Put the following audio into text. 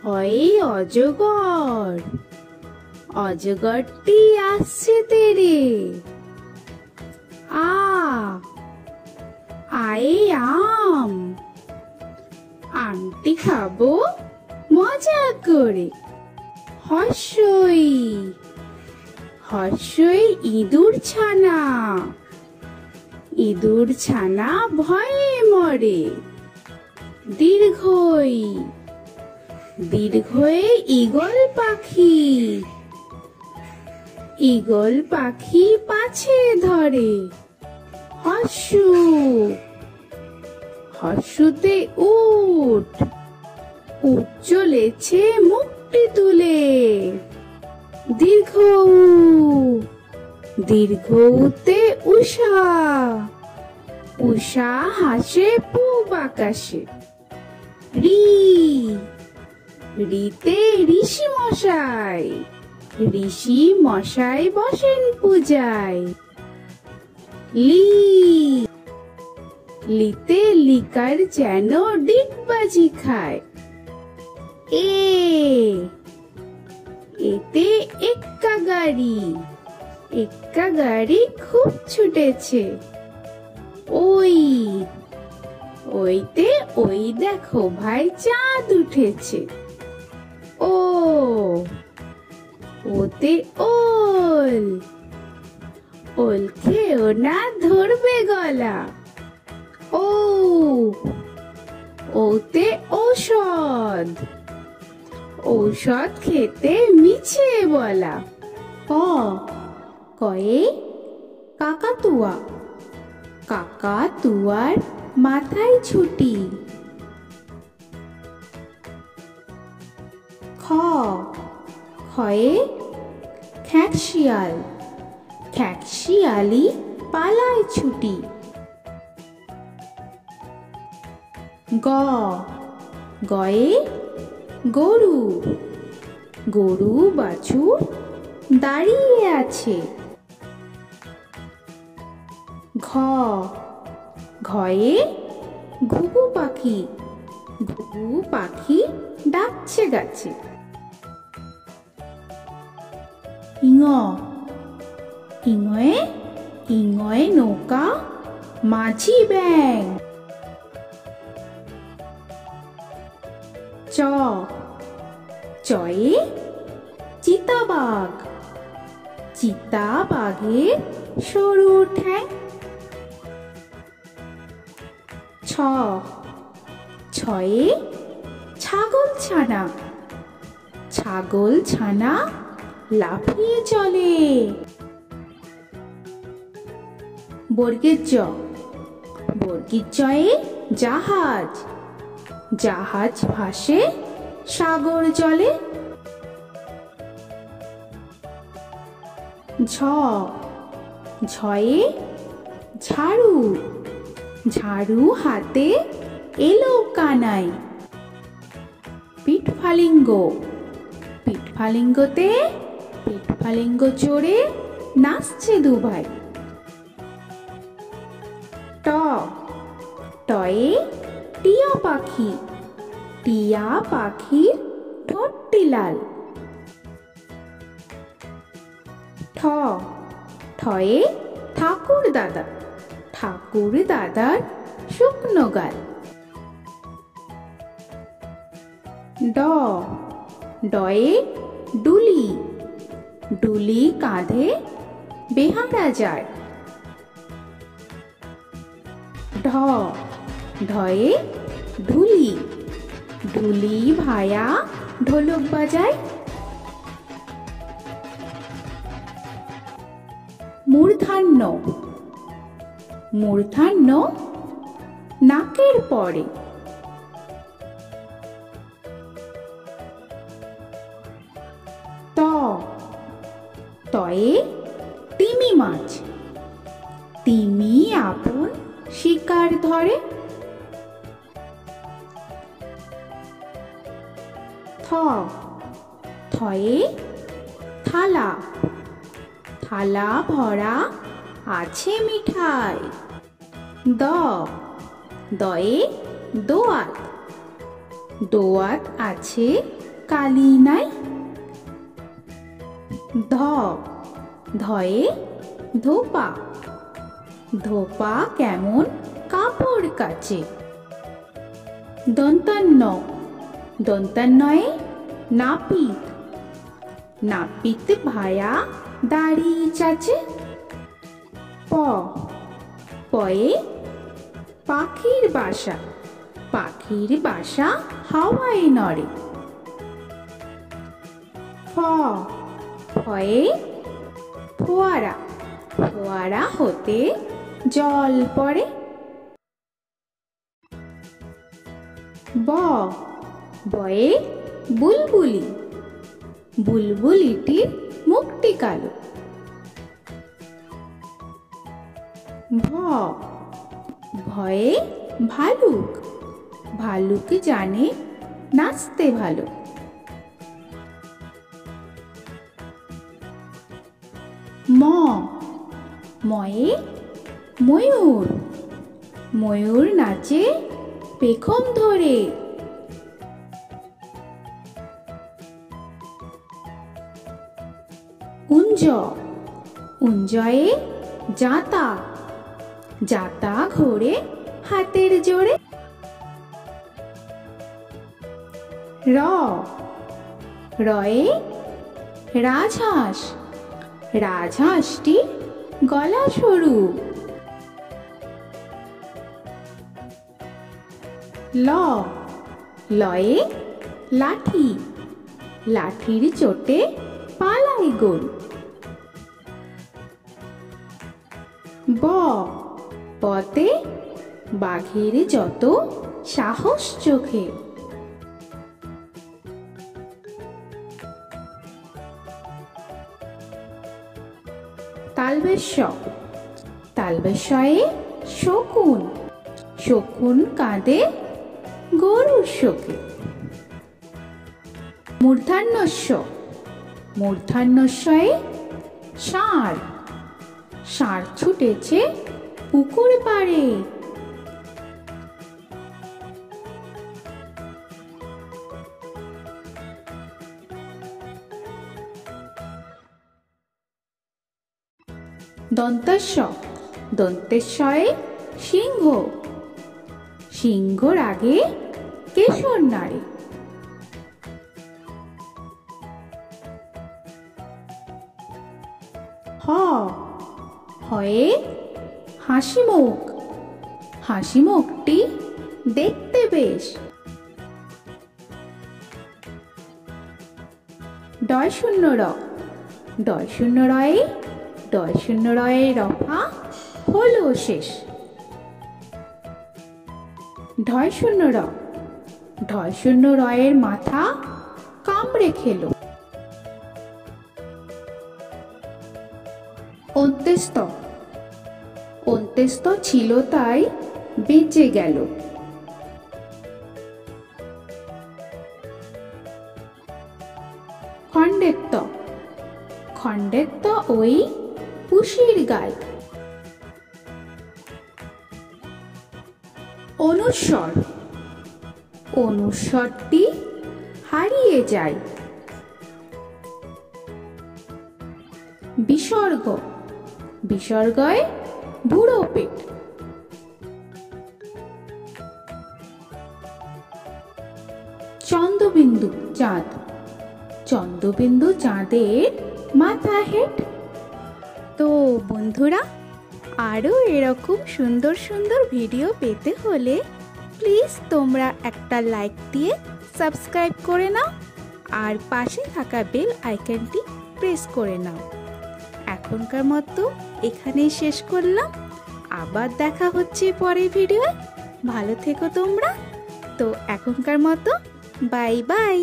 হয় অজগর, অজগরটি আসছে তেরে। আয়ে আম, আমটি খাবো মজা করে। হর্ষই, হর্ষই ইঁদুর ছানা, ইঁদুর ছানা ভয়ে মরে। দীর্ঘই, দীর্ঘয়ে ঈগল পাখি, ঈগল পাখি পাছে ধরে। হর্ষু, হর্ষুতে উট, উট চলেছে মুখটি তুলে। দীর্ঘ উ, দীর্ঘ উতে উষা, উষা হাসে পূব আকাশে। রি, রিতে ঋষি মশাই, ঋষি মশাই বসেন পূজায়। লি, লিতে লিকার যেন ডিগবাজি খায়। এ, এতে এক্কা গাড়ি, এক্কা গাড়ি খুব ছুটেছে। ওই, ওইতে ওই দেখো ভাই চাঁদ উঠেছে। ও, ওতে ওল, ওল খেও না ধরবে গলা। ও, ওতে ঔষধ, ঔষধ খেতে মিছে বলা। ক, কয়ে কাকাতুয়া, কাকাতুয়ার মাথায় ছুটি। খ, খয়ে খ্যাঁকশিয়াল, খ্যাঁকশিয়ালি পালায় ছুটি। গ, গয়ে গরু, গরু বাছুর দাঁড়িয়ে আছে। ঘ, ঘয়ে ঘুঘু পাখি, ঘুঘু পাখি ডাকছে গাছে। ইঙ, ইঙয়ে, ইঙয়ে নৌকা মাঝি ব্যাং। চ, চয়ে চিতাবাঘ, চিতাবাঘের সরু ঠ্যাং। ছ, ছয়ে ছাগল ছানা, ছাগল ছানা লাফিয়ে চলে। বর্গের জ, বর্গের জয়ে জাহাজ, জাহাজ ভাসে সাগর জলে। ঝ, ঝয়ে ঝাড়ু, ঝাড়ু হাতে এলো কানাই। পিঠফালিঙ্গ, পিঠফালিঙ্গতে পিঠফালিঙ্গ চড়ে নাচছে দুভাই। ট, টয়ে টিয়া পাখি, টিয়া পাখির ঠোঁটটি লাল। ঠ, ঠয়ে ঠাকুর দাদা, ঠাকুর দাদার শুকনো গাল। ড, ডয়ে ডুলি, ডুলি কাঁধে বেহারা যায়। ঢ, ঢয়ে ঢুলি, ঢুলি ভায়া ঢোলক বাজায়। মূর্ধান্য, মূর্ধান্য নাকের পরে। ত, তয়ে তিমি মাছ, তিমি আপন শিকার ধরে। থ, থয়ে থালা, থালা ভরা আছে মিঠাই। দ, দয়ে দোয়াত, দোয়াত আছে কালি নাই। ধ ধয়ে ধোপা, ধোপা কেমন কাপড় কাচে। দন্তান্ন দন্তান্নয়ে নাপিত, নাপিত ভায়া দাড়ি চাচে। প পয়ে পাখির বাসা, পাখির বাসা হাওয়ায় নড়ে। ফ ফয়ে ফোয়ারা, ফোয়ারা হতে জল পড়ে। ব বয়ে বুলবুলি, বুলবুলিটির মুখটি কালো। ভ ভয়ে ভালুক, ভালুক জানে নাচতে ভালো। ম ময়ে ময়ূর, ময়ূর নাচে পেখম ধরে। কুঞ্জ কুঞ্জয়ে জাতা, জাতা ঘোরে হাতের জোরে। র রয়ে রাজহাঁস, রাজহাঁসটি গলা সরু। ল লয়ে লাঠি, লাঠির চোটে পালায় গরু। ব বতে বাঘের যত সাহস চোখে। তালবেশ তালবেশয়ে শকুন, শকুন কাঁদে গরুর শোকে। মূর্ধন্যস্য মূর্ধন্যস্বয়ে ষাঁড়, ষাঁড় ছুটেছে পুকুর পাড়ে। দন্তস্ব দন্তেশ্বয়ে সিংহ, সিংহর আগে কেশর নাড়ে। হ হয়ে হাসি মুখ, হাসি মুখটি দেখতে বেশ। ডয় শূন্য র, ডয় শূন্য রয়ে, ডয় শূন্য রয়ে রফা হলো শেষ। ঢয় শূন্য র, ঢয় শূন্য রয়ের মাথা কামড়ে খেলো। অন্ত্যেস্ত অন্ত্যেস্ত ছিল তাই বেঁচে গেল। খণ্ডেত্ব খণ্ডেত্ব ওই পুষির গায়। অনুস্বর অনুস্বরটি হারিয়ে যায়। বিসর্গ বিসর্গয়ে বুড়ো পেট। চন্দ্রবিন্দু চাঁদ, চন্দ্রবিন্দু চাঁদের মাথা হেট। তো বন্ধুরা, আরও এরকম সুন্দর সুন্দর ভিডিও পেতে হলে প্লিজ তোমরা একটা লাইক দিয়ে সাবস্ক্রাইব করে নাও আর পাশে থাকা বেল আইকনটি প্রেস করে নাও। এখনকার মতো এখানেই শেষ করলাম, আবার দেখা হচ্ছে পরের ভিডিও। ভালো থেকো তোমরা। তো এখনকার মতো বাই বাই।